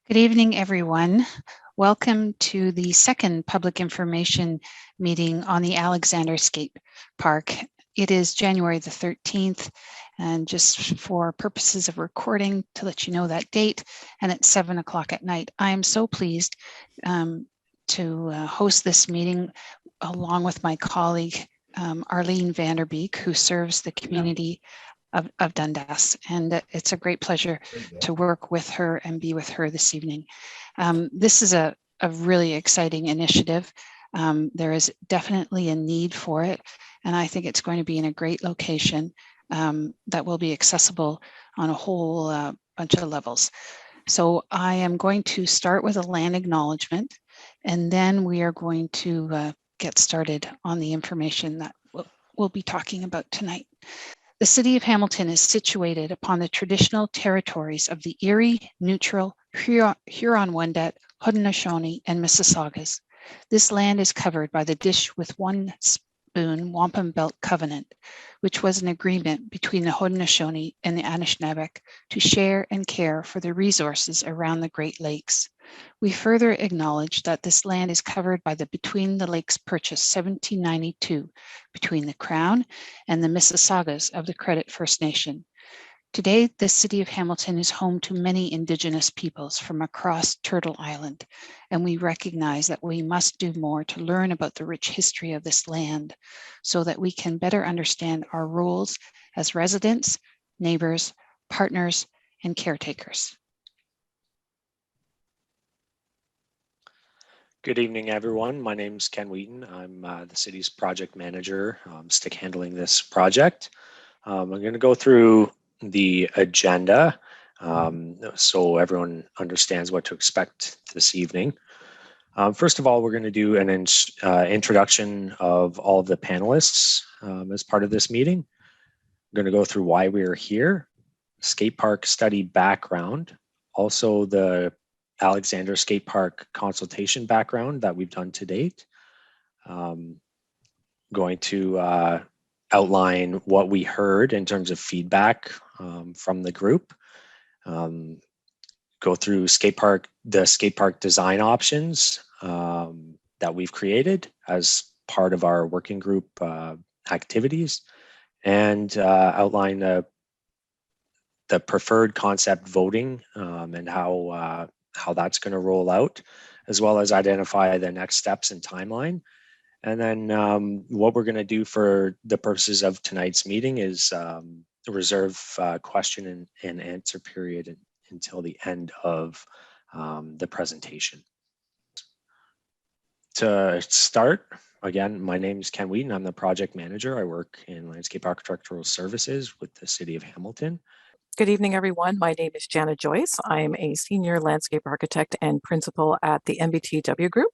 Good evening, everyone. Welcome to the second public information meeting on the Alexander Skate Park. It is January the 13th, and just for purposes of recording, to let you know that date, and it's 7 o'clock at night. I am so pleased to host this meeting along with my colleague, Arlene VanderBeek, who serves the community of Dundas, and it's a great pleasure to work with her and be with her this evening. This is a really exciting initiative. There is definitely a need for it, and I think it's going to be in a great location that will be accessible on a whole bunch of levels. So I am going to start with a land acknowledgement, and then we are going to get started on the information that we'll be talking about tonight. The City of Hamilton is situated upon the traditional territories of the Erie, Neutral, Huron-Wendat, Haudenosaunee, and Mississaugas. This land is covered by the Dish with One Spoon Wampum Belt Covenant, which was an agreement between the Haudenosaunee and the Anishinaabe to share and care for the resources around the Great Lakes. We further acknowledge that this land is covered by the Between the Lakes Purchase 1792 between the Crown and the Mississaugas of the Credit First Nation. Today, the City of Hamilton is home to many Indigenous peoples from across Turtle Island, and we recognize that we must do more to learn about the rich history of this land so that we can better understand our roles as residents, neighbors, partners, and caretakers. Good evening, everyone. My name is Ken Wheaton. I'm the city's project manager, stick handling this project. I'm going to go through the agenda so everyone understands what to expect this evening. First of all, we're going to do an introduction of all of the panelists as part of this meeting. I'm going to go through why we're here, skate park study background, also the Alexander Skate Park consultation background that we've done to date. Going to outline what we heard in terms of feedback from the group. Go through the skate park design options that we've created as part of our working group activities, and outline the preferred concept voting and how that's going to roll out, as well as identify the next steps and timeline. And then what we're going to do for the purposes of tonight's meeting is reserve question and answer period until the end of the presentation. To start, again, my name is Ken Wheaton. I'm the project manager. I work in landscape architectural services with the City of Hamilton. Good evening, everyone. My name is Janet Joyce. I'm a senior landscape architect and principal at the MBTW Group.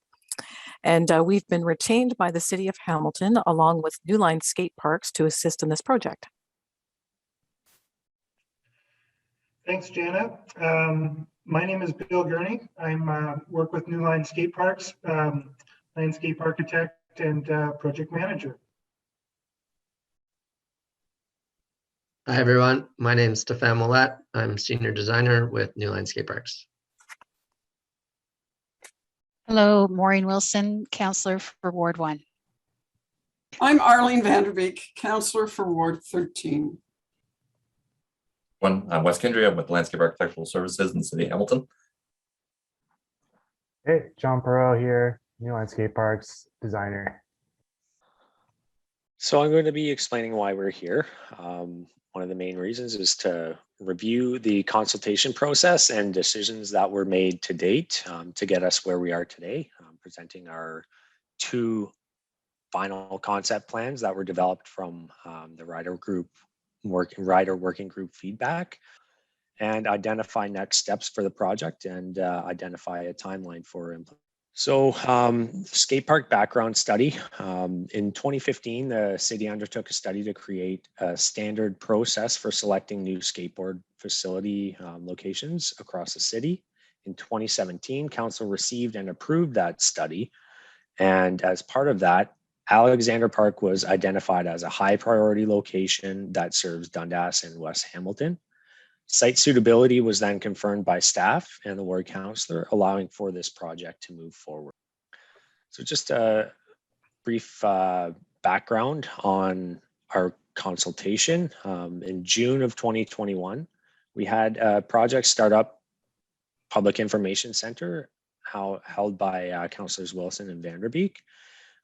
And we've been retained by the City of Hamilton along with New Line Skate Parks to assist in this project. Thanks, Janet. My name is Bill Gurney. I work with New Line Skate Parks, landscape architect and project manager. Hi, everyone. My name is Stefan Millette. I'm senior designer with New Line Skate Parks. Hello, Maureen Wilson, Councillor for Ward 1. I'm Arlene VanderBeek, Councillor for Ward 13. I'm Wes Kendry. I'm with Landscape Architectural Services in the City of Hamilton. Hey, John Perot here, New Line Skate Parks designer. So I'm going to be explaining why we're here. One of the main reasons is to review the consultation process and decisions that were made to date to get us where we are today, presenting our two final concept plans that were developed from the rider working group feedback, and identify next steps for the project and identify a timeline for implementation. So skate park background study. In 2015, the city undertook a study to create a standard process for selecting new skateboard facility locations across the city. In 2017, council received and approved that study. And as part of that, Alexander Park was identified as a high priority location that serves Dundas and West Hamilton. Site suitability was then confirmed by staff and the ward councillor, allowing for this project to move forward. So just a brief background on our consultation. In June of 2021, we had a project startup public information center held by Councillors Wilson and VanderBeek.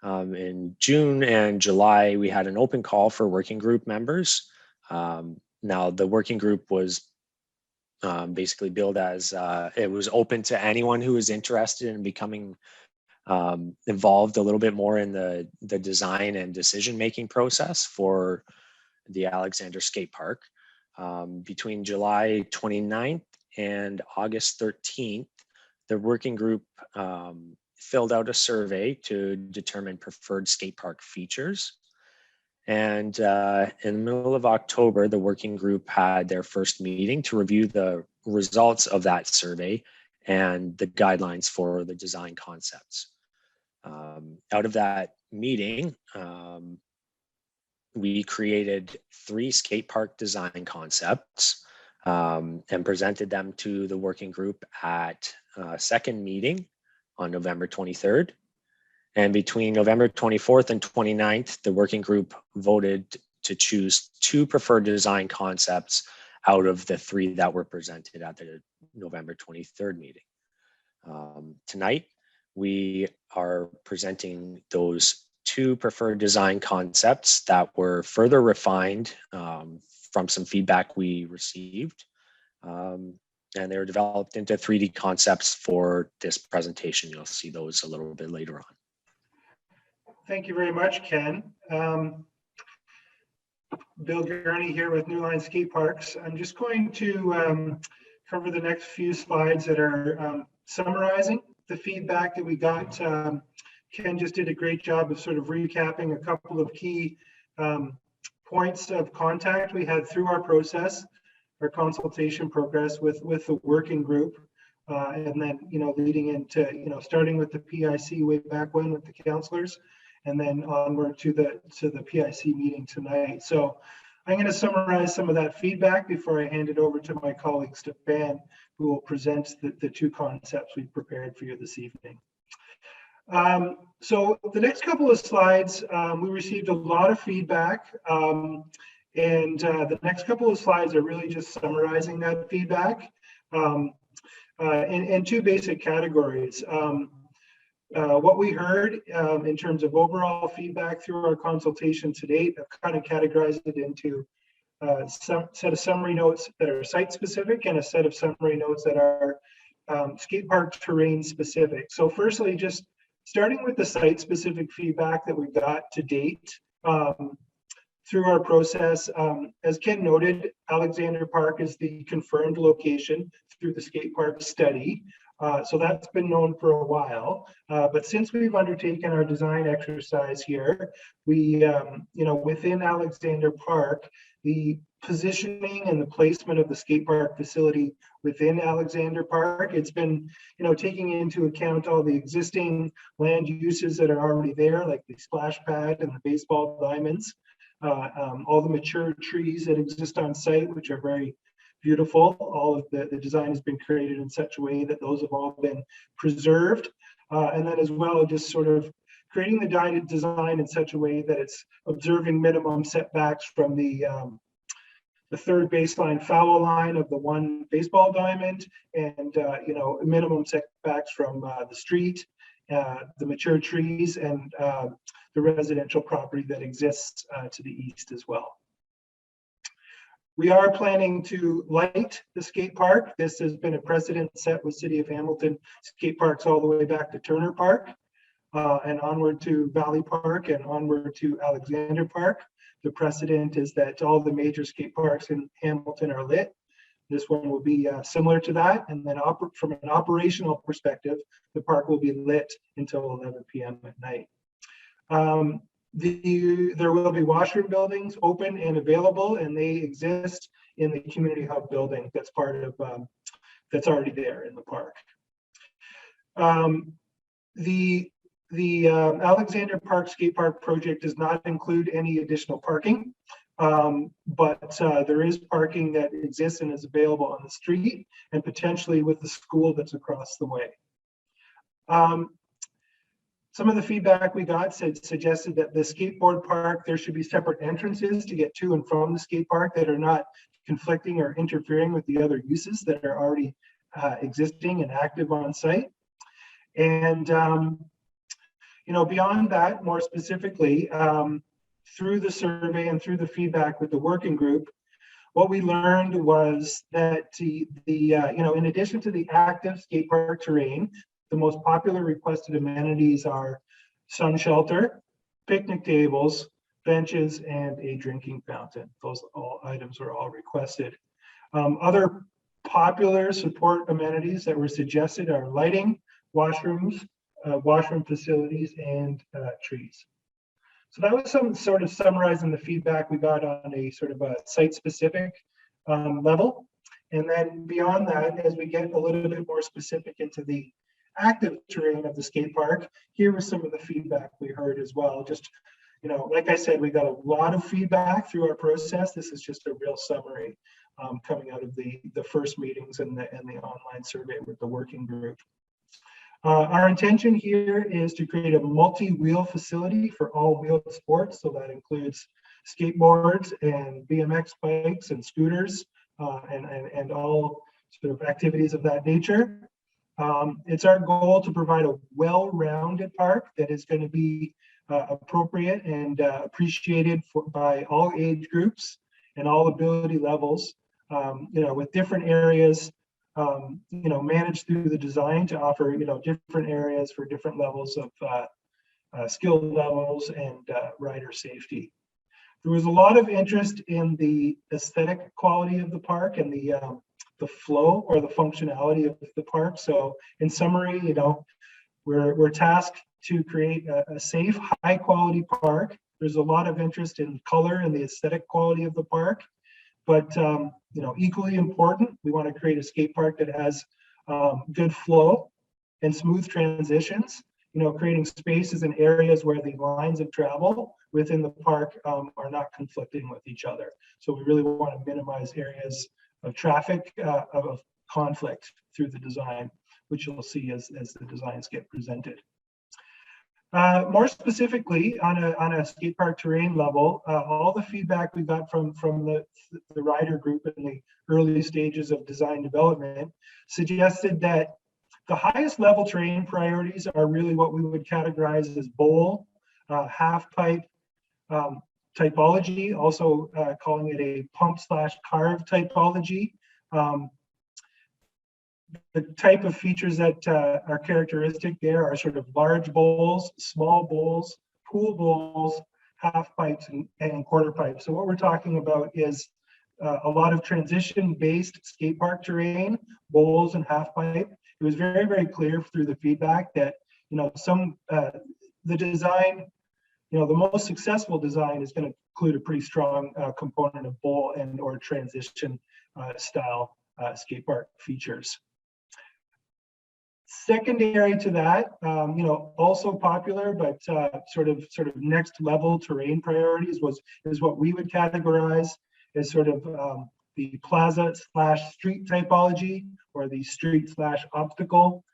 In June and July, we had an open call for working group members. Now the working group was basically billed as it was open to anyone who was interested in becoming involved a little bit more in the design and decision-making process for the Alexander Skate Park. Between July 29th and August 13th, the working group filled out a survey to determine preferred skate park features. And in the middle of October, the working group had their first meeting to review the results of that survey and the guidelines for the design concepts. Out of that meeting, we created 3 skate park design concepts and presented them to the working group at a second meeting on November 23rd. And between November 24th and 29th, the working group voted to choose 2 preferred design concepts out of the 3 that were presented at the November 23rd meeting. Tonight, we are presenting those 2 preferred design concepts that were further refined from some feedback we received. And they were developed into 3D concepts for this presentation. You'll see those a little bit later on. Thank you very much, Ken. Bill Gurney here with New Line Skate Parks. I'm just going to cover the next few slides that are summarizing the feedback that we got. Ken just did a great job of sort of recapping a couple of key points of contact we had through our process, our consultation progress with the working group, and then leading into starting with the PIC way back when with the councillors, and then onward to the PIC meeting tonight. So I'm going to summarize some of that feedback before I hand it over to my colleague Stefan, who will present the 2 concepts we prepared for you this evening. So the next couple of slides, we received a lot of feedback, and the next couple of slides are really just summarizing that feedback in 2 basic categories. What we heard in terms of overall feedback through our consultation to date, I've kind of categorized it into a set of summary notes that are site specific and a set of summary notes that are skate park terrain specific. So firstly, just starting with the site specific feedback that we've got to date through our process. As Ken noted, Alexander Park is the confirmed location through the skate park study. So that's been known for a while, but since we've undertaken our design exercise here, we, within Alexander Park, the positioning and the placement of the skate park facility within Alexander Park, it's been, taking into account all the existing land uses that are already there, like the splash pad and the baseball diamonds, all the mature trees that exist on site, which are very beautiful. All of the design has been created in such a way that those have all been preserved. And then as well, just sort of creating the design in such a way that it's observing minimum setbacks from the third baseline foul line of the 1 baseball diamond, and minimum setbacks from the street, the mature trees, and the residential property that exists to the east as well. We are planning to light the skate park. This has been a precedent set with City of Hamilton skate parks all the way back to Turner Park and onward to Valley Park and onward to Alexander Park. The precedent is that all the major skate parks in Hamilton are lit. This one will be similar to that. And then from an operational perspective, the park will be lit until 11 p.m. at night. There will be washroom buildings open and available, and they exist in the community hub building that's part of that's already there in the park. The Alexander Park Skate Park project does not include any additional parking. But there is parking that exists and is available on the street and potentially with the school that's across the way. Some of the feedback we got suggested that the skateboard park, there should be separate entrances to get to and from the skate park that are not conflicting or interfering with the other uses that are already existing and active on site. And, you know, beyond that, more specifically, through the survey and through the feedback with the working group, what we learned was that you know, in addition to the active skate park terrain, the most popular requested amenities are sun shelter, picnic tables, benches, and a drinking fountain. Those all items were all requested. Other popular support amenities that were suggested are lighting, washrooms, washroom facilities, and trees. So that was some sort of summarizing the feedback we got on a sort of a site-specific level. And then beyond that, as we get a little bit more specific into the active terrain of the skate park, here was some of the feedback we heard as well. Just, you know, like I said, we got a lot of feedback through our process. This is just a real summary coming out of the first meetings and the online survey with the working group. Our intention here is to create a multi-wheel facility for all wheeled sports. So that includes skateboards and BMX bikes and scooters and all sort of activities of that nature. It's our goal to provide a well-rounded park that is going to be appropriate and appreciated by all age groups and all ability levels, you know, with different areas, you know, managed through the design to offer, you know, different areas for different levels of skill levels and rider safety. There was a lot of interest in the aesthetic quality of the park and the flow or the functionality of the park. So in summary, you know, we're tasked to create a safe, high quality park. There's a lot of interest in color and the aesthetic quality of the park. But, you know, equally important, we want to create a skate park that has good flow and smooth transitions, you know, creating spaces and areas where the lines of travel within the park are not conflicting with each other. So we really want to minimize areas of traffic, of conflict through the design, which you'll see as the designs get presented. More specifically, on a skate park terrain level, all the feedback we got from the rider group in the early stages of design development suggested that the highest level terrain priorities are really what we would categorize as bowl, half pipe, typology, also calling it a pump/carve typology. The type of features that are characteristic there are sort of large bowls, small bowls, pool bowls, half pipes, and quarter pipes. So what we're talking about is a lot of transition-based skate park terrain, bowls and half pipe. It was very, very clear through the feedback that, you know, the design, you know, the most successful design is going to include a pretty strong component of bowl and or transition style skate park features. Secondary to that, you know, also popular, but sort of next level terrain priorities is what we would categorize as sort of the plaza/street typology, or the street/obstacle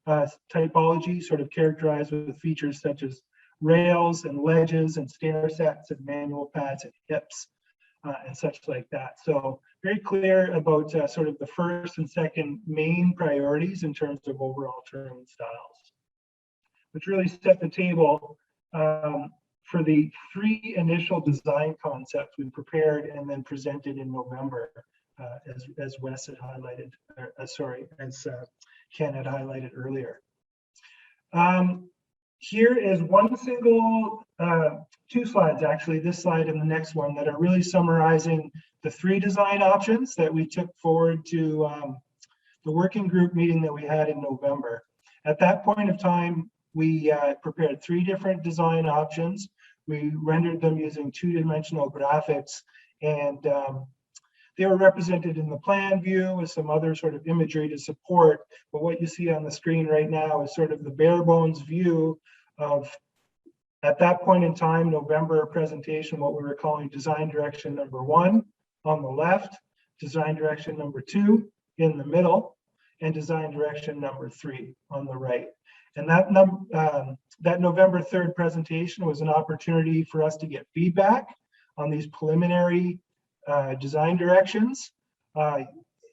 typology, sort of characterized with features such as rails and ledges and stair sets and manual pads and hips and such like that. So very clear about sort of the first and second main priorities in terms of overall terrain styles, which really set the table for the 3 initial design concepts we prepared and then presented in November, as Wes had highlighted, as Ken had highlighted earlier. Here is one single, 2 slides actually, this slide and the next one, that are really summarizing the 3 design options that we took forward to the working group meeting that we had in November. At that point of time, we prepared 3 different design options. We rendered them using 2-dimensional graphics, and they were represented in the plan view with some other sort of imagery to support. But what you see on the screen right now is sort of the bare bones view of At that point in time, November presentation, what we were calling design direction number 1 on the left, design direction number 2 in the middle, and design direction number 3 on the right. And that November 3rd presentation was an opportunity for us to get feedback on these preliminary design directions,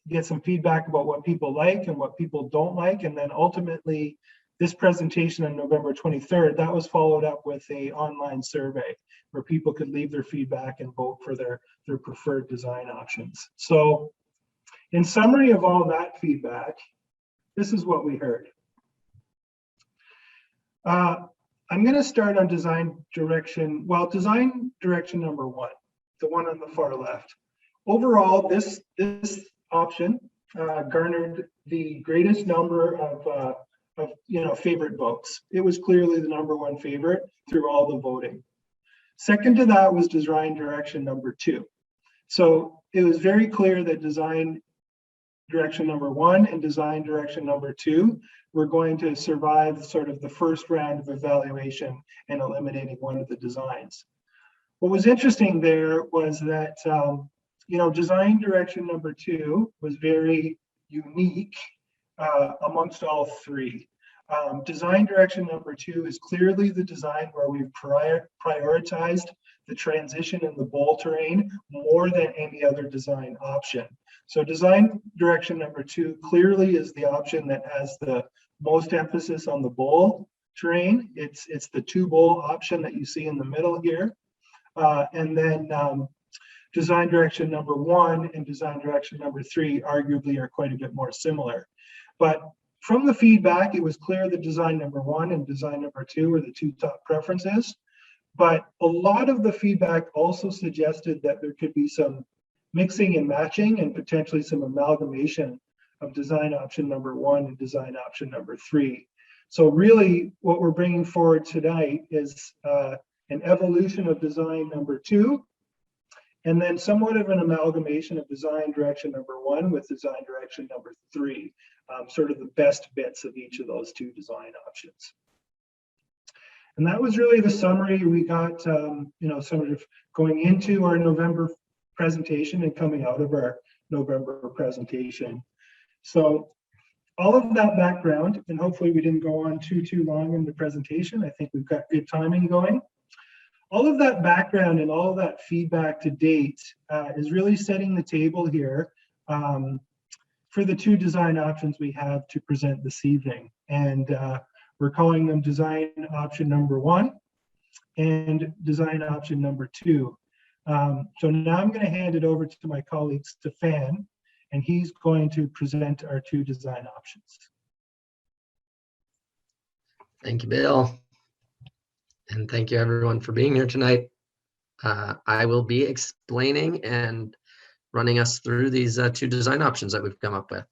get some feedback about what people like and what people don't like, and then ultimately this presentation on November 23rd, that was followed up with an online survey where people could leave their feedback and vote for their preferred design options. So in summary of all that feedback, this is what we heard. I'm going to start on design direction. Well, design direction number 1, the one on the far left. Overall, this option garnered the greatest number of favorite votes. It was clearly the number 1 favorite through all the voting. Second to that was design direction number 2. So it was very clear that design direction number 1 and design direction number 2 were going to survive sort of the first round of evaluation and eliminating one of the designs. What was interesting there was that design direction number 2 was very unique amongst all 3. Design direction number 2 is clearly the design where we've prioritized the transition in the bowl terrain more than any other design option. So design direction number 2 clearly is the option that has the most emphasis on the bowl terrain. It's the 2 bowl option that you see in the middle here. And then design direction number 1 and design direction number 3 arguably are quite a bit more similar. But from the feedback, it was clear that design number 1 and design number 2 were the 2 top preferences. But a lot of the feedback also suggested that there could be some mixing and matching and potentially some amalgamation of design option number 1 and design option number 3. So really what we're bringing forward tonight is an evolution of design number 2, and then somewhat of an amalgamation of design direction number 1 with design direction number 3, sort of the best bits of each of those 2 design options. And that was really the summary we got, sort of going into our November presentation and coming out of our November presentation. So all of that background, and hopefully we didn't go on too long in the presentation. I think we've got good timing going. All of that background and all of that feedback to date is really setting the table here for the 2 design options we have to present this evening. And we're calling them design option number 1 and design option number 2. So now I'm going to hand it over to my colleague Stefan, and he's going to present our 2 design options. Thank you, Bill. And thank you everyone for being here tonight. I will be explaining and running us through these 2 design options that we've come up with.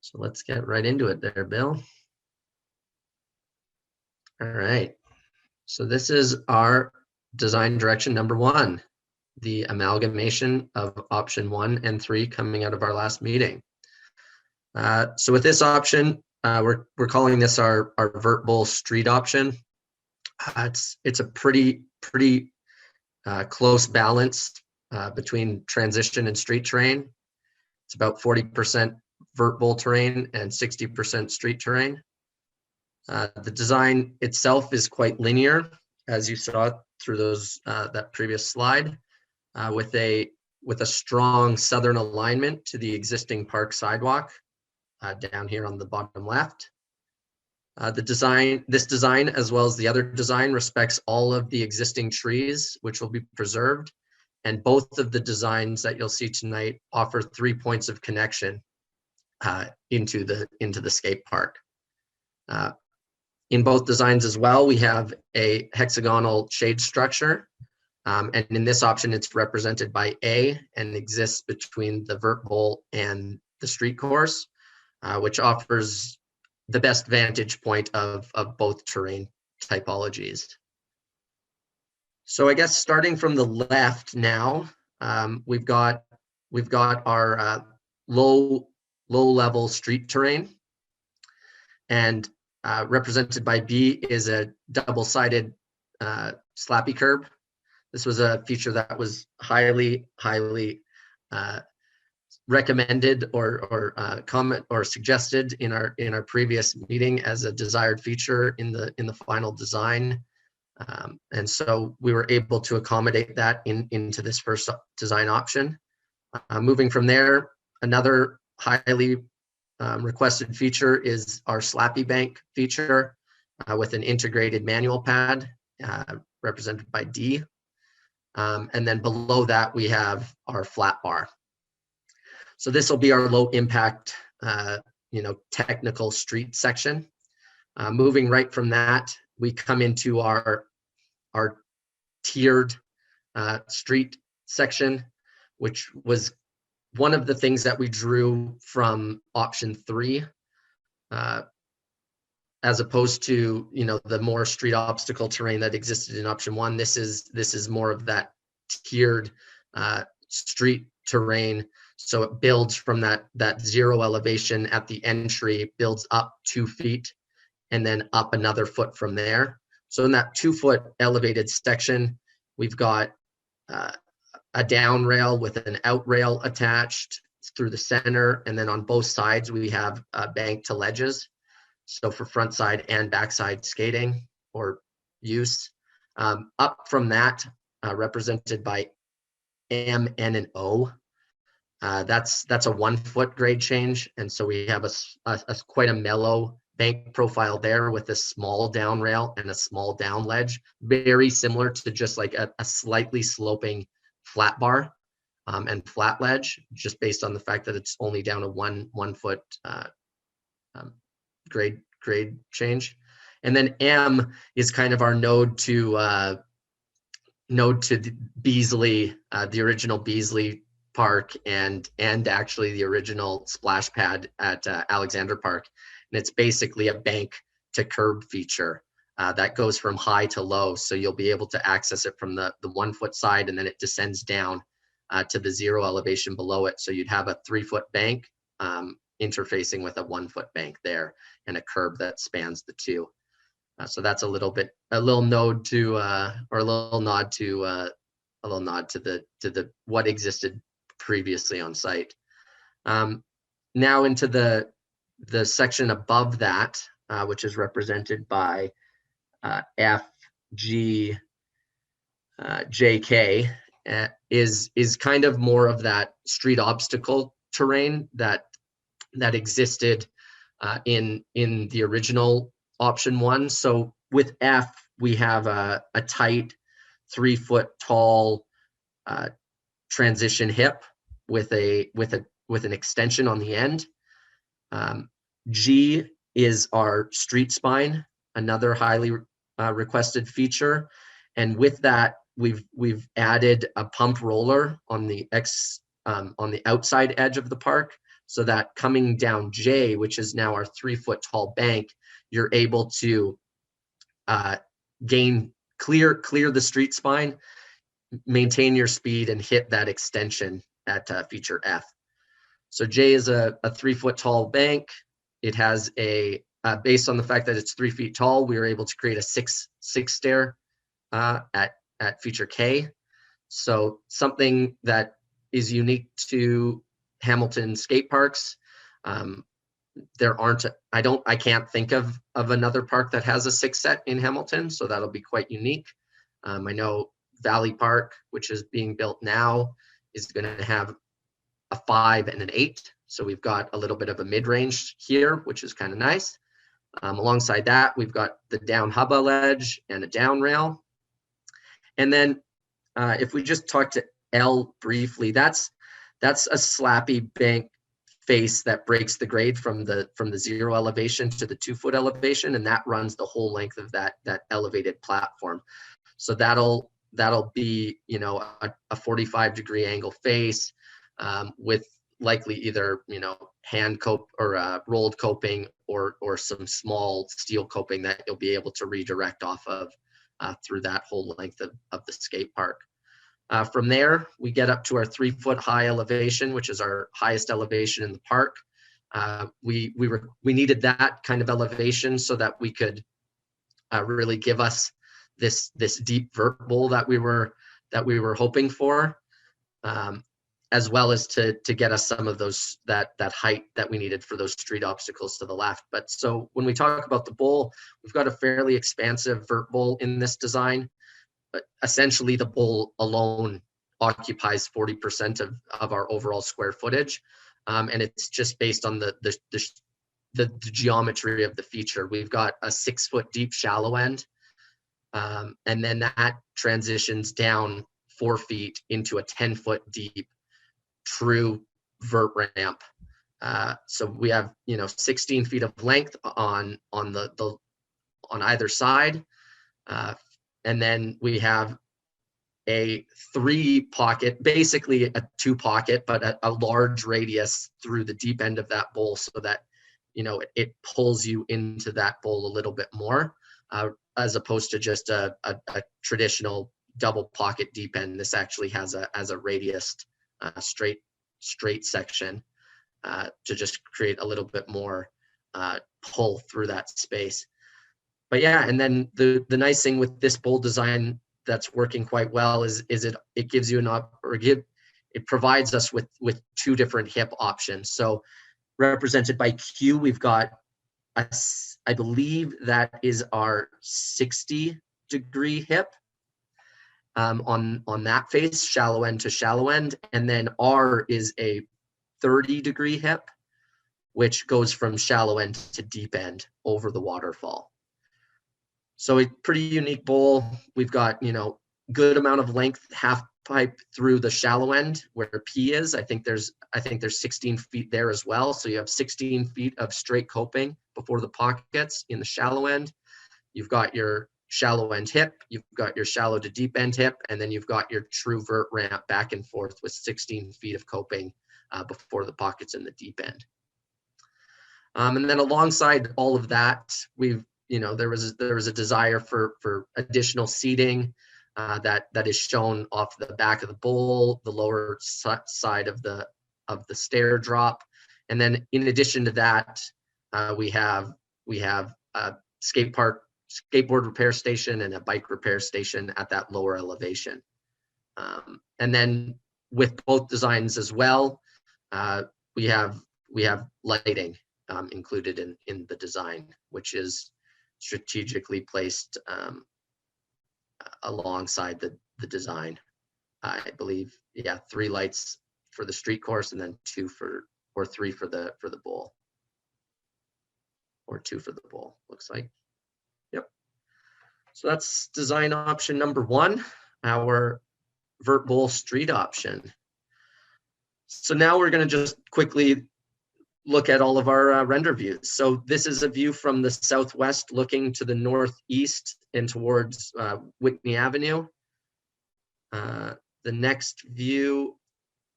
So let's get right into it there, Bill. All right. So this is our design direction number 1, the amalgamation of option 1 and 3 coming out of our last meeting. So with this option, we're calling this our vert bowl street option. It's a pretty close balance between transition and street terrain. It's about 40% vert bowl terrain and 60% street terrain. The design itself is quite linear, as you saw through those that previous slide, with a strong southern alignment to the existing park sidewalk down here on the bottom left. This design, as well as the other design, respects all of the existing trees, which will be preserved. And both of the designs that you'll see tonight offer 3 points of connection into the skate park. In both designs as well, we have a hexagonal shade structure. And in this option, it's represented by A and exists between the vert bowl and the street course, which offers the best vantage point of both terrain typologies. So I guess starting from the left now, we've got our low level street terrain, and Represented by B is a double-sided slappy curb. This was a feature that was highly recommended or comment or suggested in our previous meeting as a desired feature in the final design. And so we were able to accommodate that into this first design option. Moving from there, another highly requested feature is our slappy bank feature with an integrated manual pad represented by D. And then below that, we have our flat bar. So this will be our low impact, technical street section. Moving right from that, we come into our tiered street section, which was one of the things that we drew from option 3, as opposed to the more street obstacle terrain that existed in option 1. This is more of that tiered street terrain. So it builds from that 0 elevation at the entry, builds up 2 feet, and then up another foot from there. So in that 2-foot elevated section, we've got a down rail with an out rail attached through the center, and then on both sides we have bank to ledges. So for front side and backside skating or use. Up from that, represented by M, N, and O. That's a 1-foot grade change, and so we have a quite a mellow bank profile there with a small down rail and a small down ledge, very similar to just like a slightly sloping flat bar and flat ledge, just based on the fact that it's only down a 1-foot grade change. And then M is kind of our node to the Beasley, the original Beasley Park, and actually the original splash pad at Alexander Park. And it's basically a bank to curb feature that goes from high to low. So you'll be able to access it from the 1-foot side, and then it descends down to the 0 elevation below it. So you'd have a 3-foot bank interfacing with a 1-foot bank there, and a curb that spans the 2. So that's a little nod to the what existed previously on site. Now into the section above that, which is represented by F, G, J, K, is kind of more of that street obstacle terrain that existed in the original option 1. So with F, we have a tight 3-foot tall transition hip with an extension on the end. G is our street spine, another highly requested feature, and with that we've added a pump roller on the outside edge of the park, so that coming down J, which is now our 3-foot tall bank, you're able to clear the street spine, maintain your speed, and hit that extension at feature F. So J is a 3-foot tall bank. It has based on the fact that it's 3 feet tall, we were able to create a six stair at feature K. So something that is unique to Hamilton skate parks. I can't think of another park that has a 6 set in Hamilton, so that'll be quite unique. I know Valley Park, which is being built now, is going to have a 5 and an 8. So we've got a little bit of a mid-range here, which is kind of nice. Alongside that, we've got the down hubba ledge and a down rail. And then if we just talk to L briefly, that's a slappy bank face that breaks the grade from the 0 elevation to the 2-foot elevation, and that runs the whole length of that elevated platform. So that'll be a 45-degree angle face with likely either hand cope or rolled coping or some small steel coping that you'll be able to redirect off of through that whole length of the skate park. From there, we get up to our 3-foot high elevation, which is our highest elevation in the park. We needed that kind of elevation so that we could really give us this deep vert bowl that we were hoping for, as well as to get us some of those that height that we needed for those street obstacles to the left. But so when we talk about the bowl, we've got a fairly expansive vert bowl in this design. But essentially, the bowl alone occupies 40% of our overall square footage, and it's just based on the geometry of the feature. We've got a 6-foot deep shallow end, and then that transitions down 4 feet into a 10-foot deep true vert ramp. So we have 16 feet of length on either side, and then we have a 3-pocket, basically a 2-pocket, but a large radius through the deep end of that bowl, so that it pulls you into that bowl a little bit more, as opposed to just a traditional double pocket deep end. This actually has a radius straight section to just create a little bit more pull through that space. But yeah, and then the nice thing with this bowl design that's working quite well is it gives you it provides us with 2 different hip options. So represented by Q, we've got I believe that is our 60-degree hip on that face, shallow end to shallow end, and then R is a 30-degree hip, which goes from shallow end to deep end over the waterfall. So a pretty unique bowl. We've got good amount of length, half pipe through the shallow end where P is. I think there's 16 feet there as well. So you have 16 feet of straight coping before the pockets in the shallow end. You've got your shallow end hip, you've got your shallow to deep end hip, and then you've got your true vert ramp back and forth with 16 feet of coping before the pockets in the deep end. And then alongside all of that, there was a desire for additional seating that is shown off the back of the bowl, the lower side of the stair drop, and then in addition to that, we have a skateboard repair station and a bike repair station at that lower elevation. And then with both designs as well, we have lighting included in the design, which is strategically placed alongside the design. I believe, 3 lights for the street course, and then 3 for the bowl, or 2 for the bowl, looks like. Yep. So that's design option number 1, our vert bowl street option. So now we're going to just quickly look at all of our render views. So this is a view from the southwest looking to the northeast and towards Whitney Avenue. The next view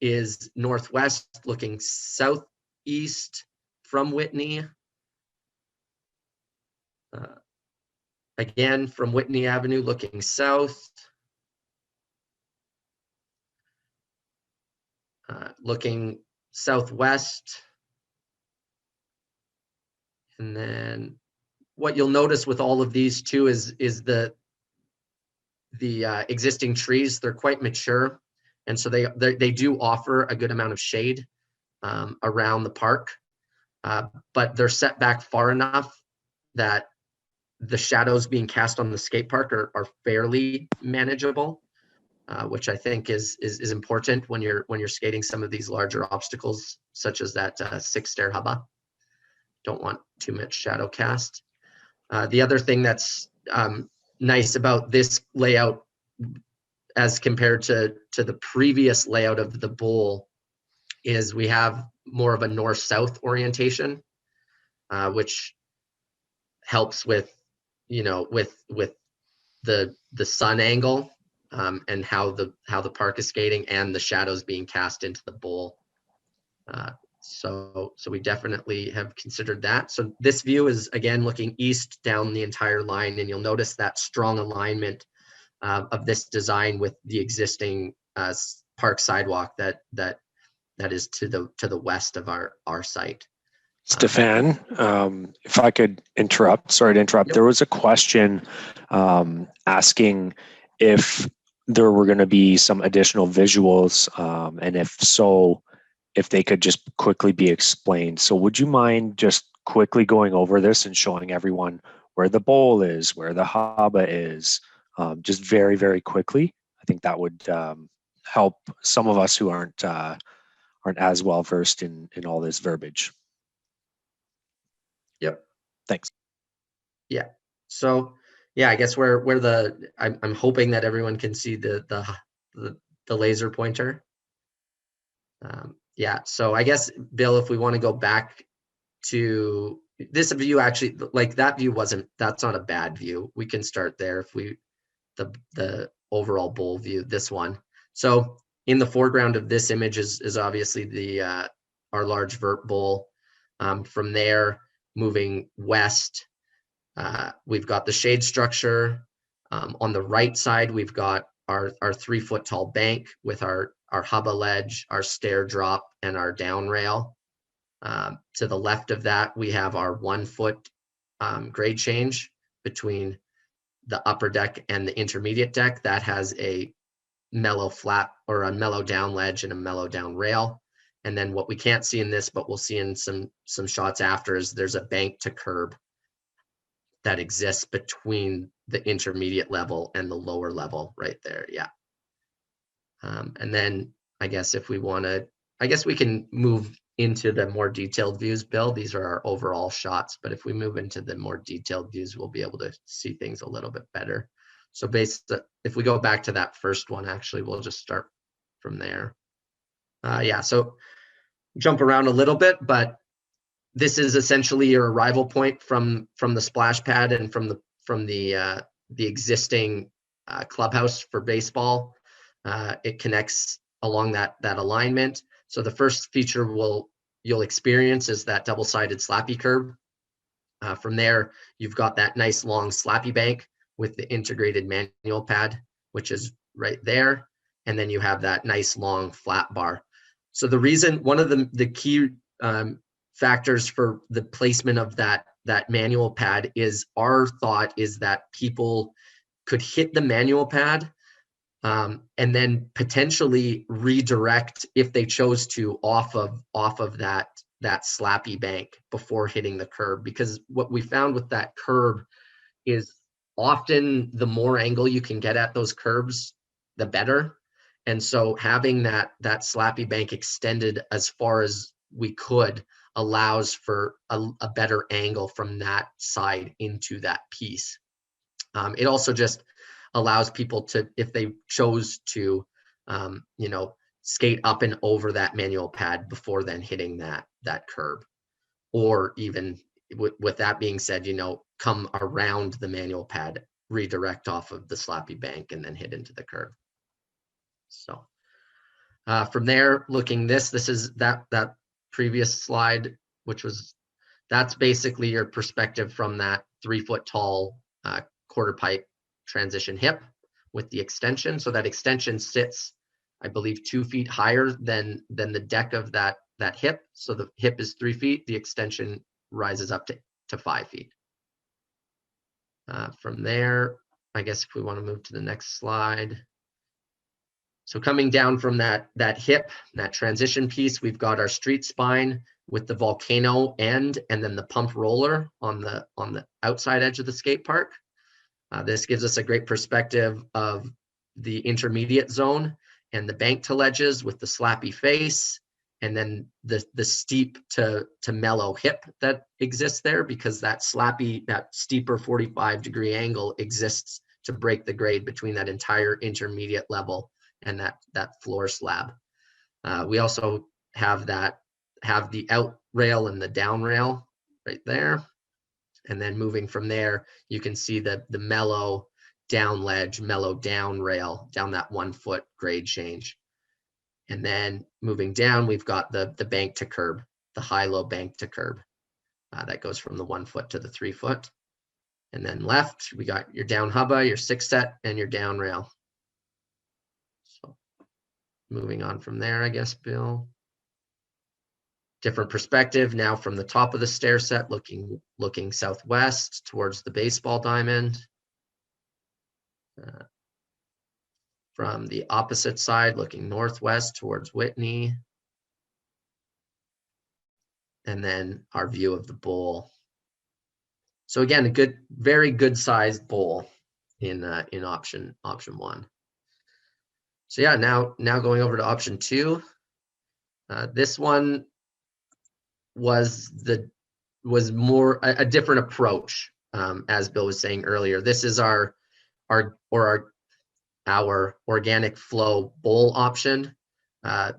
is northwest looking southeast from Whitney. Again, from Whitney Avenue looking south. Looking southwest. And then what you'll notice with all of these too is the existing trees. They're quite mature, and so they do offer a good amount of shade around the park, but they're set back far enough that the shadows being cast on the skate park are fairly manageable, which I think is important when you're skating some of these larger obstacles, such as that 6-stair hubba. Don't want too much shadow cast. The other thing that's nice about this layout as compared to the previous layout of the bowl is we have more of a north-south orientation, which helps with the sun angle and how the park is skating and the shadows being cast into the bowl. So we definitely have considered that. So this view is again looking east down the entire line, and you'll notice that strong alignment of this design with the existing park sidewalk that is to the west of our site. Stefan, if I could interrupt, sorry to interrupt. Yep. There was a question asking if there were going to be some additional visuals, and if so, if they could just quickly be explained. So would you mind just quickly going over this and showing everyone where the bowl is, where the hubba is, just very, very quickly? I think that would help some of us who aren't as well versed in all this verbiage. Yep. Thanks. Yeah. So yeah, I guess where I'm hoping that everyone can see the laser pointer. Yeah. So I guess, Bill, if we want to go back to this view, actually, like that view that's not a bad view. We can start there if the overall bowl view, this one. So in the foreground of this image is obviously our large vert bowl. From there, moving west, we've got the shade structure. On the right side, we've got our 3 foot tall bank with our hubba ledge, our stair drop, and our down rail. To the left of that, we have our 1 foot grade change between the upper deck and the intermediate deck. That has a mellow flat or a mellow down ledge and a mellow down rail. And then what we can't see in this, but we'll see in some shots after, is there's a bank to curb that exists between the intermediate level and the lower level right there. Yeah. And then I guess if we want to, I guess we can move into the more detailed views, Bill. These are our overall shots, but if we move into the more detailed views, we'll be able to see things a little bit better. So if we go back to that first one, actually, we'll just start from there. Yeah, so jump around a little bit, but this is essentially your arrival point from the splash pad and from the existing clubhouse for baseball. It connects along that alignment. So the first feature you'll experience is that double-sided slappy curb. From there, you've got that nice long slappy bank with the integrated manual pad, which is right there. And then you have that nice long flat bar. So one of the key factors for the placement of that manual pad is, our thought is that people could hit the manual pad and then potentially redirect, if they chose to, off of that slappy bank before hitting the curb. Because what we found with that curb is often the more angle you can get at those curbs, the better. And so having that slappy bank extended as far as we could allows for a better angle from that side into that piece. It also just allows people to, if they chose to, skate up and over that manual pad before then hitting that curb. Or even with that being said, come around the manual pad, redirect off of the slappy bank, and then hit into the curb. So from there, this is that previous slide, that's basically your perspective from that 3 foot tall quarter pipe transition hip with the extension. So that extension sits, I believe, 2 feet higher than the deck of that hip. So the hip is 3 feet, the extension rises up to 5 feet. From there, I guess if we want to move to the next slide. So coming down from that hip, that transition piece, we've got our street spine with the volcano end, and then the pump roller on the outside edge of the skate park. This gives us a great perspective of the intermediate zone and the bank to ledges with the slappy face, and then the steep to mellow hip that exists there, because that steeper 45-degree angle exists to break the grade between that entire intermediate level and that floor slab. We also have the out rail and the down rail right there. And then moving from there, you can see the mellow down ledge, mellow down rail down that 1 foot grade change. And then moving down, we've got the bank to curb, the high-low bank to curb. That goes from the 1 foot to the 3 foot. And then left, we got your down hubba, your 6 set, and your down rail. So moving on from there, I guess, Bill. Different perspective now from the top of the stair set, looking southwest towards the baseball diamond. From the opposite side, looking northwest towards Whitney. And then our view of the bowl. So again, a very good sized bowl in option one. So yeah, now going over to option two. This one was more a different approach, as Bill was saying earlier. This is our organic flow bowl option.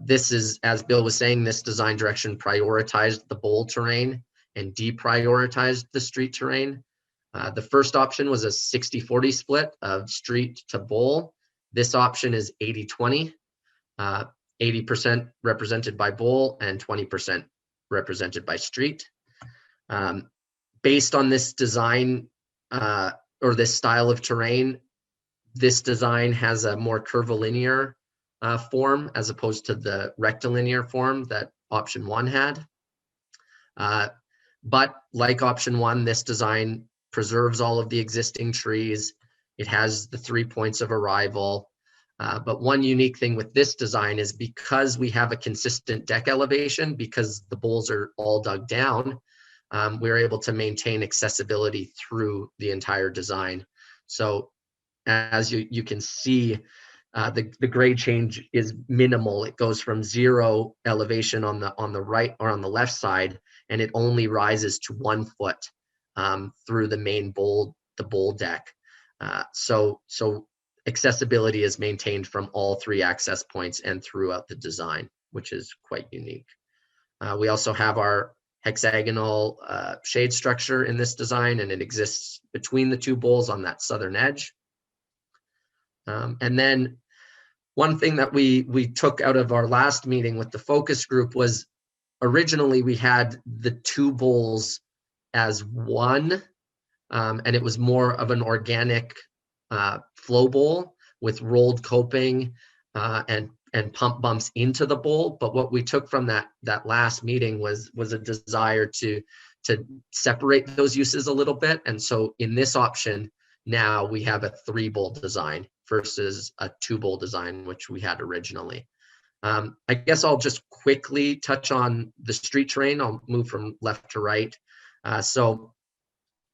This is, as Bill was saying, this design direction prioritized the bowl terrain and deprioritized the street terrain. The first option was a 60-40 split of street to bowl. This option is 80-20, 80% represented by bowl and 20% represented by street. Based on this design or this style of terrain, this design has a more curvilinear form as opposed to the rectilinear form that option one had. But like option one, this design preserves all of the existing trees. It has the 3 points of arrival. But one unique thing with this design is because we have a consistent deck elevation, because the bowls are all dug down, we're able to maintain accessibility through the entire design. So as you can see, the grade change is minimal. It goes from 0 elevation on the right or on the left side, and it only rises to 1 foot through the main bowl, the bowl deck. So accessibility is maintained from all 3 access points and throughout the design, which is quite unique. We also have our hexagonal shade structure in this design, and it exists between the 2 bowls on that southern edge. And then one thing that we took out of our last meeting with the focus group was originally we had the 2 bowls as one, and it was more of an organic flow bowl with rolled coping and pump bumps into the bowl. But what we took from that last meeting was a desire to separate those uses a little bit. And so in this option, now we have a 3 bowl design versus a 2 bowl design, which we had originally. I guess I'll just quickly touch on the street terrain. I'll move from left to right.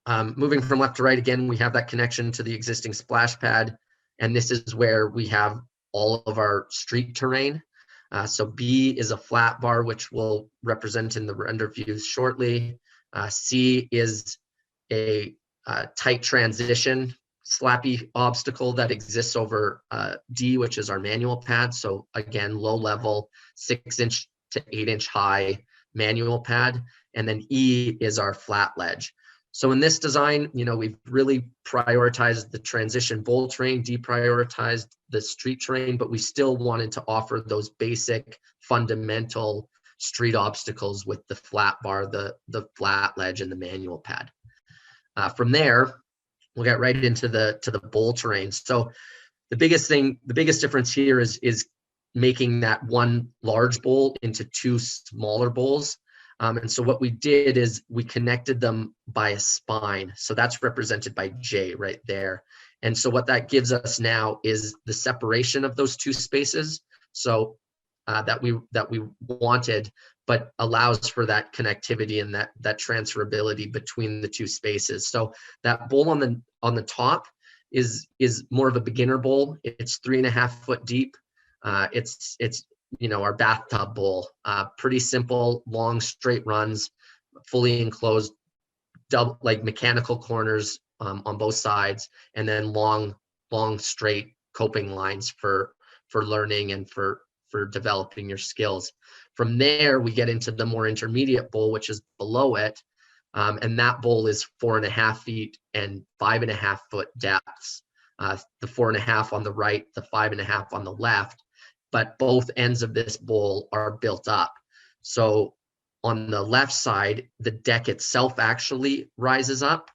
Moving from left to right, again, we have that connection to the existing splash pad. And this is where we have all of our street terrain. So B is a flat bar, which we'll represent in the render views shortly. C is a tight transition slappy obstacle that exists over D, which is our manual pad. So again, low level, 6-inch to 8-inch high manual pad. And then E is our flat ledge. So in this design, we've really prioritized the transition bowl terrain, deprioritized the street terrain, but we still wanted to offer those basic fundamental street obstacles with the flat bar, the flat ledge, and the manual pad. From there, we'll get right into the bowl terrain. So the biggest difference here is making that one large bowl into 2 smaller bowls. And so what we did is we connected them by a spine. So that's represented by J right there. And so what that gives us now is the separation of those 2 spaces. So that we wanted, but allows for that connectivity and that transferability between the 2 spaces. So that bowl on the top is more of a beginner bowl. It's 3.5 foot deep. It's our bathtub bowl, pretty simple, long straight runs, fully enclosed, double like mechanical corners on both sides, and then long straight coping lines for learning and for developing your skills. From there, we get into the more intermediate bowl, which is below it. And that bowl is 4.5 feet and 5.5 foot depths. The 4.5 on the right, the 5.5 on the left, but both ends of this bowl are built up. So on the left side, the deck itself actually rises up.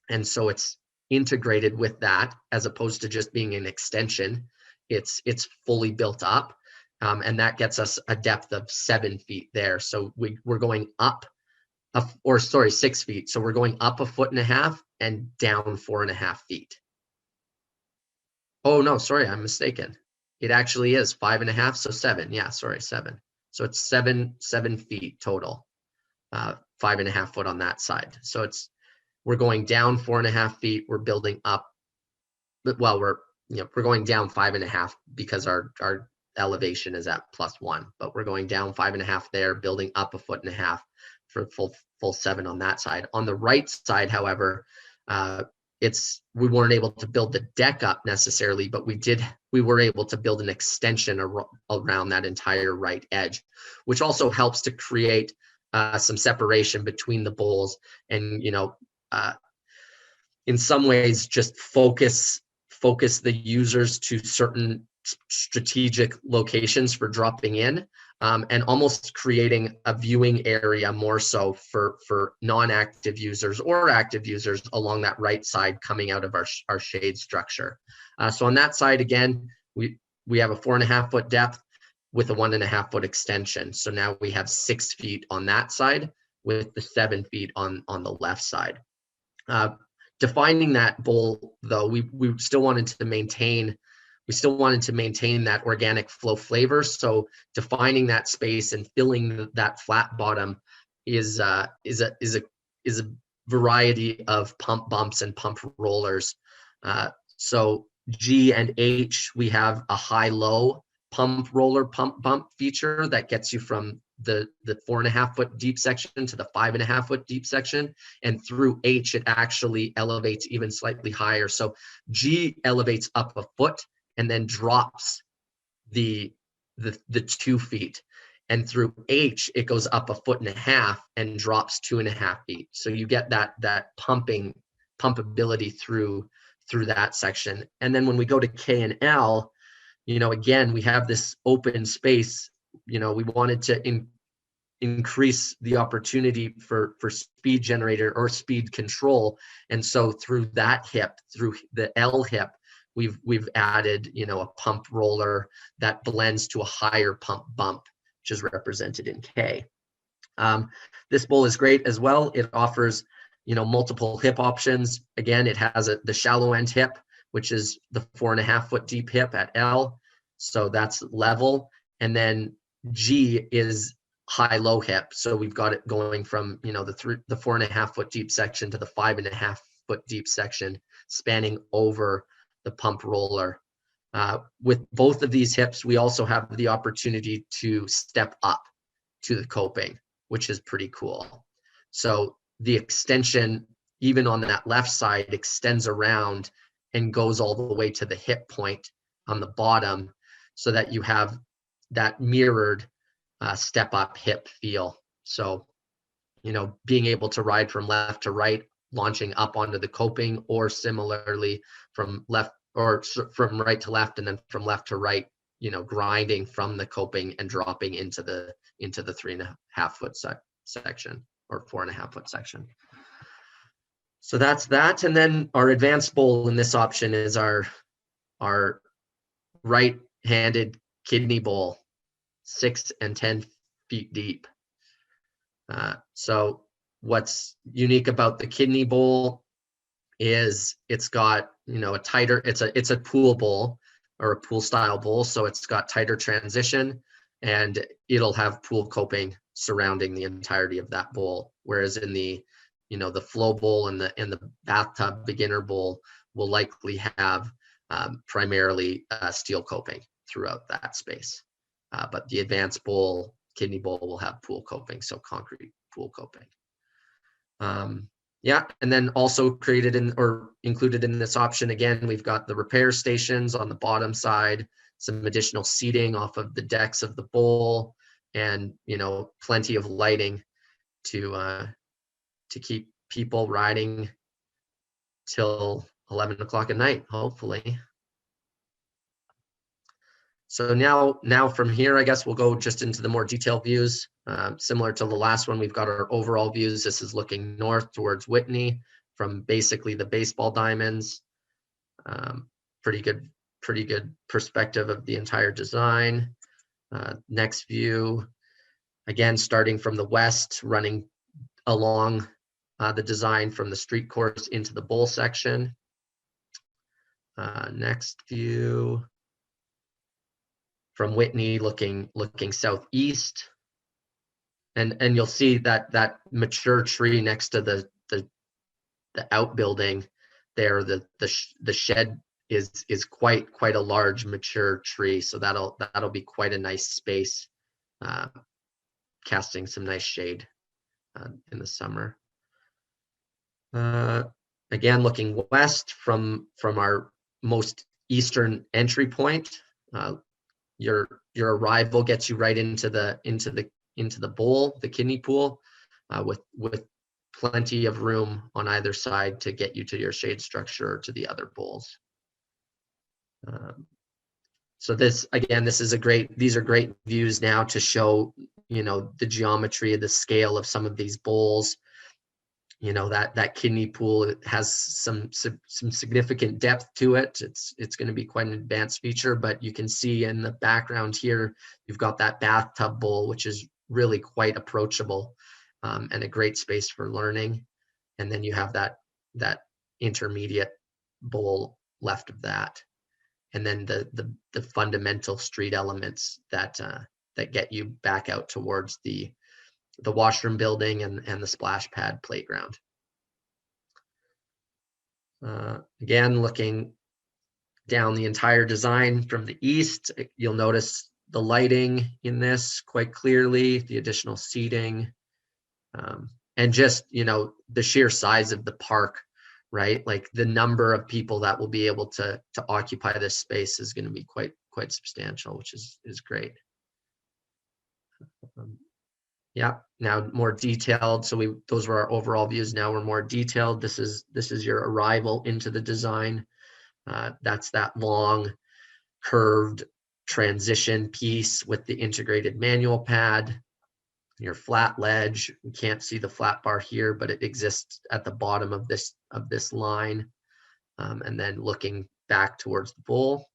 And so it's integrated with that as opposed to just being an extension. It's fully built up. And that gets us a depth of 7 feet there. So we're going up, 6 feet. So we're going up 1.5 feet and down 4.5 feet. Oh, no, sorry, I'm mistaken. It actually is 5.5, so 7. Yeah, sorry, 7. So it's 7 feet total, 5.5 foot on that side. So we're going down 4.5 feet. We're building up. Well, we're going down 5.5 because our elevation is at +1, but we're going down 5.5 there, building up 1.5 feet for full 7 on that side. On the right side, however, we weren't able to build the deck up necessarily, but we were able to build an extension around that entire right edge, which also helps to create some separation between the bowls and, in some ways just focus the users to certain strategic locations for dropping in, and almost creating a viewing area more so for non-active users or active users along that right side coming out of our shade structure. So on that side, again, we have a 4.5 foot depth with a 1.5 foot extension. So now we have 6 feet on that side with the 7 feet on the left side. Defining that bowl, though, we still wanted to maintain that organic flow flavor. So defining that space and filling that flat bottom is a variety of pump bumps and pump rollers. So G and H, we have a high-low pump roller pump bump feature that gets you from the 4.5 foot deep section to the 5.5 foot deep section, and through H it actually elevates even slightly higher. So G elevates up 1 foot and then drops the 2 feet, and through H it goes up 1.5 feet and drops 2.5 feet. So you get that pumpability through that section. And then when we go to K and L, again, we have this open space. We wanted to increase the opportunity for speed generator or speed control. And so through that hip, through the L hip, we've added, a pump roller that blends to a higher pump bump, which is represented in K. This bowl is great as well. It offers, multiple hip options. Again, it has the shallow end hip, which is the 4.5 foot deep hip at L. So that's level. And then G is high-low hip. So we've got it going from, the 4.5 foot deep section to the 5.5 foot deep section, spanning over the pump roller. With both of these hips, we also have the opportunity to step up to the coping, which is pretty cool. So the extension, even on that left side, extends around and goes all the way to the hip point on the bottom, so that you have that mirrored step up hip feel. So, being able to ride from left to right, launching up onto the coping, or similarly from right to left, and then from left to right, grinding from the coping and dropping into the 3.5 foot section or 4.5 foot section. So that's that. And then our advanced bowl in this option is our right-handed kidney bowl, 6 and 10 feet deep. So what's unique about the kidney bowl is it's got, a tighter, it's a pool bowl or a pool style bowl. So it's got tighter transition, and it'll have pool coping surrounding the entirety of that bowl. Whereas in the, the flow bowl and the bathtub beginner bowl will likely have primarily steel coping throughout that space. But the advanced bowl, kidney bowl, will have pool coping, so concrete pool coping. Yeah, and then also created or included in this option, again, we've got the repair stations on the bottom side, some additional seating off of the decks of the bowl, and plenty of lighting to keep people riding till 11 o'clock at night, hopefully. So now from here, I guess we'll go just into the more detailed views. Similar to the last one, we've got our overall views. This is looking north towards Whitney from basically the baseball diamonds. Pretty good perspective of the entire design. Next view, again, starting from the west, running along the design from the street course into the bowl section. Next view, from Whitney, looking southeast, and you'll see that mature tree next to the outbuilding there. The shed is quite a large mature tree, so that'll be quite a nice space, casting some nice shade in the summer. Again, looking west from our most eastern entry point, your arrival gets you right into the bowl, the kidney pool, with plenty of room on either side to get you to your shade structure or to the other bowls. So these are great views now to show, the geometry, the scale of some of these bowls. That kidney pool has some significant depth to it. It's going to be quite an advanced feature, but you can see in the background here, you've got that bathtub bowl, which is really quite approachable, and a great space for learning. And then you have that intermediate bowl left of that, and then the fundamental street elements that get you back out towards the washroom building and the splash pad playground. Again, looking down the entire design from the east, you'll notice the lighting in this quite clearly, the additional seating, and just, the sheer size of the park, right? Like the number of people that will be able to occupy this space is going to be quite substantial, which is great. Yeah, now more detailed. So those were our overall views. Now we're more detailed. This is your arrival into the design. That's that long curved transition piece with the integrated manual pad, your flat ledge. We can't see the flat bar here, but it exists at the bottom of this line. And then looking back towards the bowl.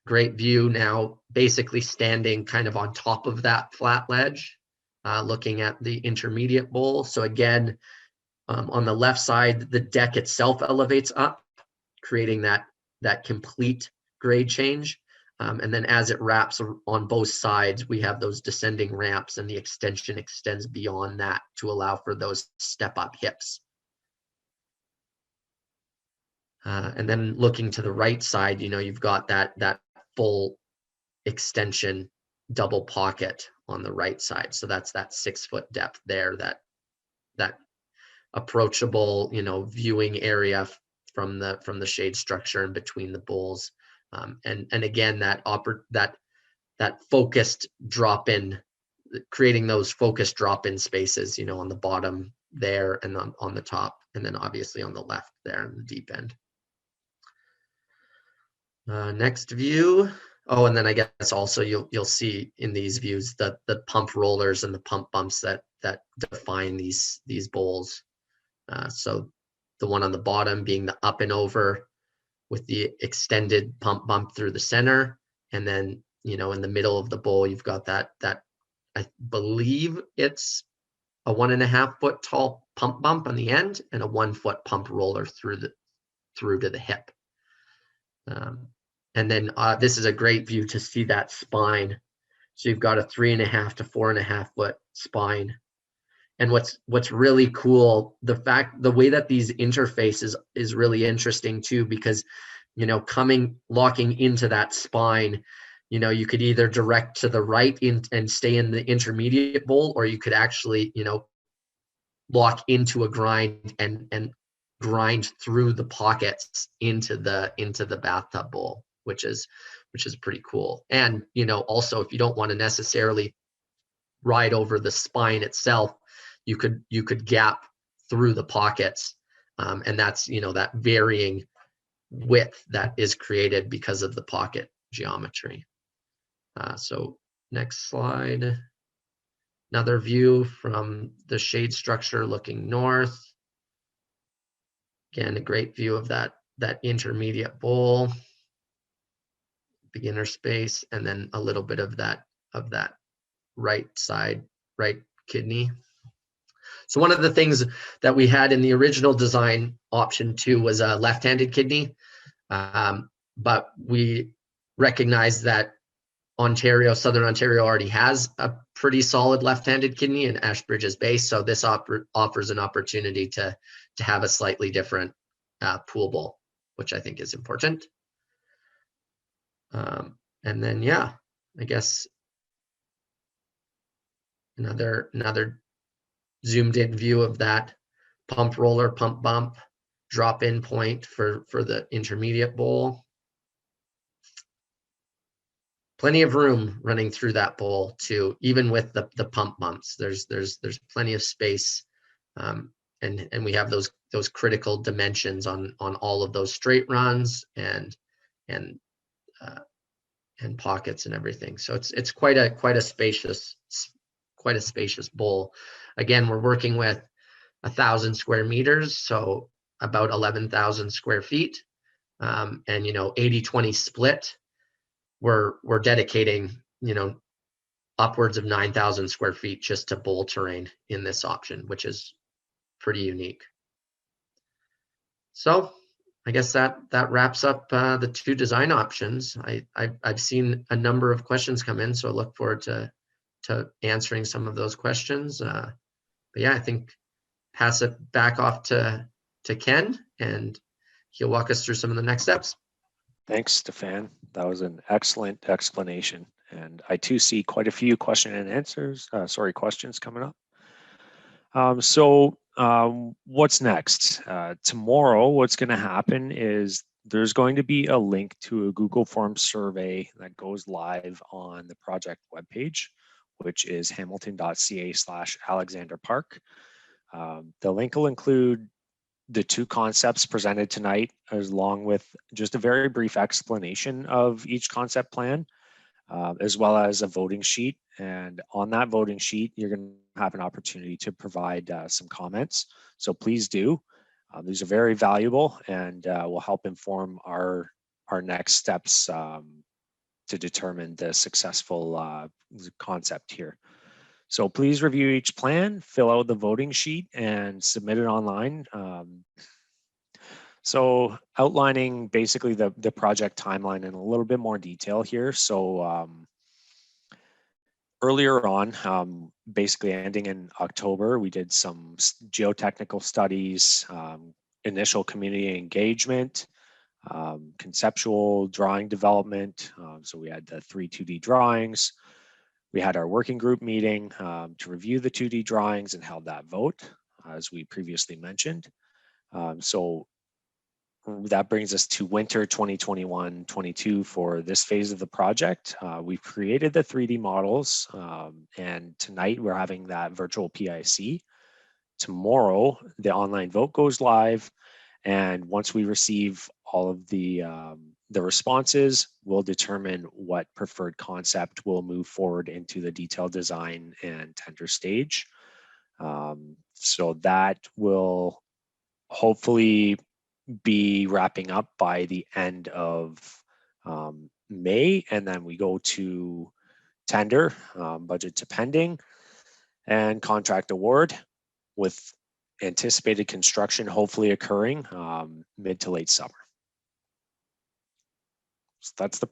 Great view now, basically standing kind of on top of that flat ledge, looking at the intermediate bowl. So again, on the left side, the deck itself elevates up, creating that complete grade change. And then as it wraps on both sides, we have those descending ramps, and the extension extends beyond that to allow for those step up hips. And then looking to the right side, you've got that full extension double pocket on the right side. So that's that 6 foot depth there, that approachable, viewing area from the shade structure and between the bowls. And again, that focused drop in, creating those focused drop in spaces, on the bottom there and on the top, and then obviously on the left there in the deep end. Next view. Oh, and then I guess also you'll see in these views the pump rollers and the pump bumps that define these bowls. So the one on the bottom being the up and over with the extended pump bump through the center, and then in the middle of the bowl you've got that I believe it's a 1.5 foot tall pump bump on the end and a 1 foot pump roller through to the hip. And then this is a great view to see that spine. So you've got a 3.5 to 4.5 foot spine. And what's really cool, the way that these interfaces is really interesting too, because locking into that spine, you could either direct to the right and stay in the intermediate bowl, or you could actually lock into a grind and grind through the pockets into the bathtub bowl, which is pretty cool. And also, if you don't want to necessarily ride over the spine itself, you could gap through the pockets, and that's that varying width that is created because of the pocket geometry. So next slide, another view from the shade structure looking north. Again, a great view of that intermediate bowl. beginner space, and then a little bit of that right side, right kidney. So one of the things that we had in the original design, option 2, was a left-handed kidney, but we recognized that Southern Ontario already has a pretty solid left-handed kidney in Ashbridge is based, so this offers an opportunity to have a slightly different pool bowl, which I think is important. And then, yeah, I guess another zoomed in view of that pump roller, pump bump, drop-in point for the intermediate bowl. Plenty of room running through that bowl too, even with the pump bumps. There's plenty of space, and we have those critical dimensions on all of those straight runs and pockets and everything. So it's quite a spacious bowl. Again, we're working with 1,000 square meters, so about 11,000 square feet, and 80-20 split. We're dedicating, upwards of 9,000 square feet just to bowl terrain in this option, which is pretty unique. So I guess that wraps up the 2 design options. I've seen a number of questions come in, so I look forward to answering some of those questions. But yeah, I think pass it back off to Ken, and he'll walk us through some of the next steps. Thanks, Stefan. That was an excellent explanation. And I too see quite a few questions coming up. What's next? Tomorrow, what's going to happen is there's going to be a link to a Google Forms survey that goes live on the project webpage, which is hamilton.ca/alexanderpark. The link will include the 2 concepts presented tonight, along with just a very brief explanation of each concept plan, as well as a voting sheet. And on that voting sheet, you're going to have an opportunity to provide some comments. So please do. These are very valuable and will help inform our next steps to determine the successful concept here. So please review each plan, fill out the voting sheet, and submit it online. So outlining basically the project timeline in a little bit more detail here. So earlier on, basically ending in October, we did some geotechnical studies, initial community engagement, conceptual drawing development. So we had the 3 2D drawings. We had our working group meeting to review the 2D drawings and held that vote, as we previously mentioned. So that brings us to winter 2021-22 for this phase of the project. We've created the 3D models, and tonight we're having that virtual PIC. Tomorrow, the online vote goes live, and once we receive all of the responses, we'll determine what preferred concept will move forward into the detailed design and tender stage. So that will hopefully be wrapping up by the end of May, and then we go to tender, budget to pending, and contract award, with anticipated construction hopefully occurring mid to late summer. So that's the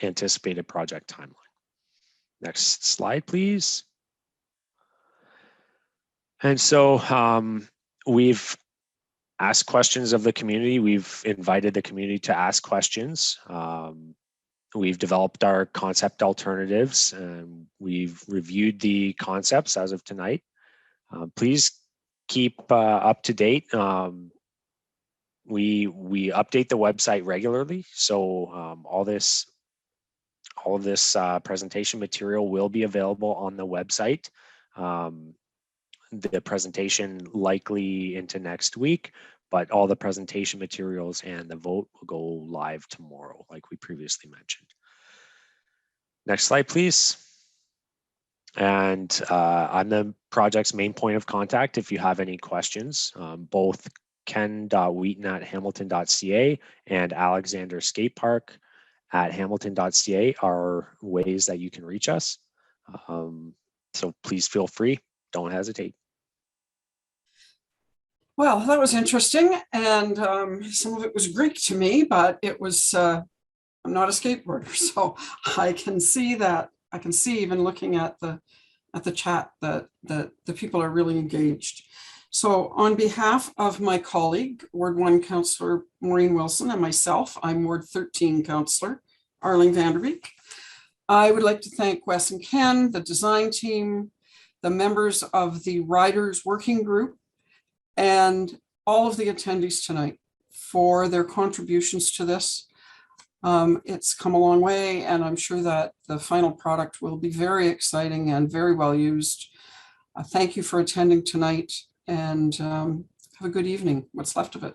anticipated project timeline. Next slide, please. And so we've asked questions of the community. We've invited the community to ask questions. We've developed our concept alternatives, and we've reviewed the concepts as of tonight. Please keep up to date. We update the website regularly, so all of this presentation material will be available on the website. The presentation likely into next week, but all the presentation materials and the vote will go live tomorrow, like we previously mentioned. Next slide, please. And I'm the project's main point of contact if you have any questions. Both ken.wheaton@hamilton.ca and Alexander Skatepark at hamilton.ca are ways that you can reach us. So please feel free, don't hesitate. Well, that was interesting, and some of it was Greek to me, but it was, I'm not a skateboarder, so I can see that. I can see, even looking at the chat, that the people are really engaged. So on behalf of my colleague, Ward 1 Councillor Maureen Wilson, and myself, I'm Ward 13 Councillor Arlene VanderBeek. I would like to thank Wes and Ken, the design team, the members of the Riders Working Group, and all of the attendees tonight for their contributions to this. It's come a long way, and I'm sure that the final product will be very exciting and very well used. Thank you for attending tonight, and have a good evening, what's left of it.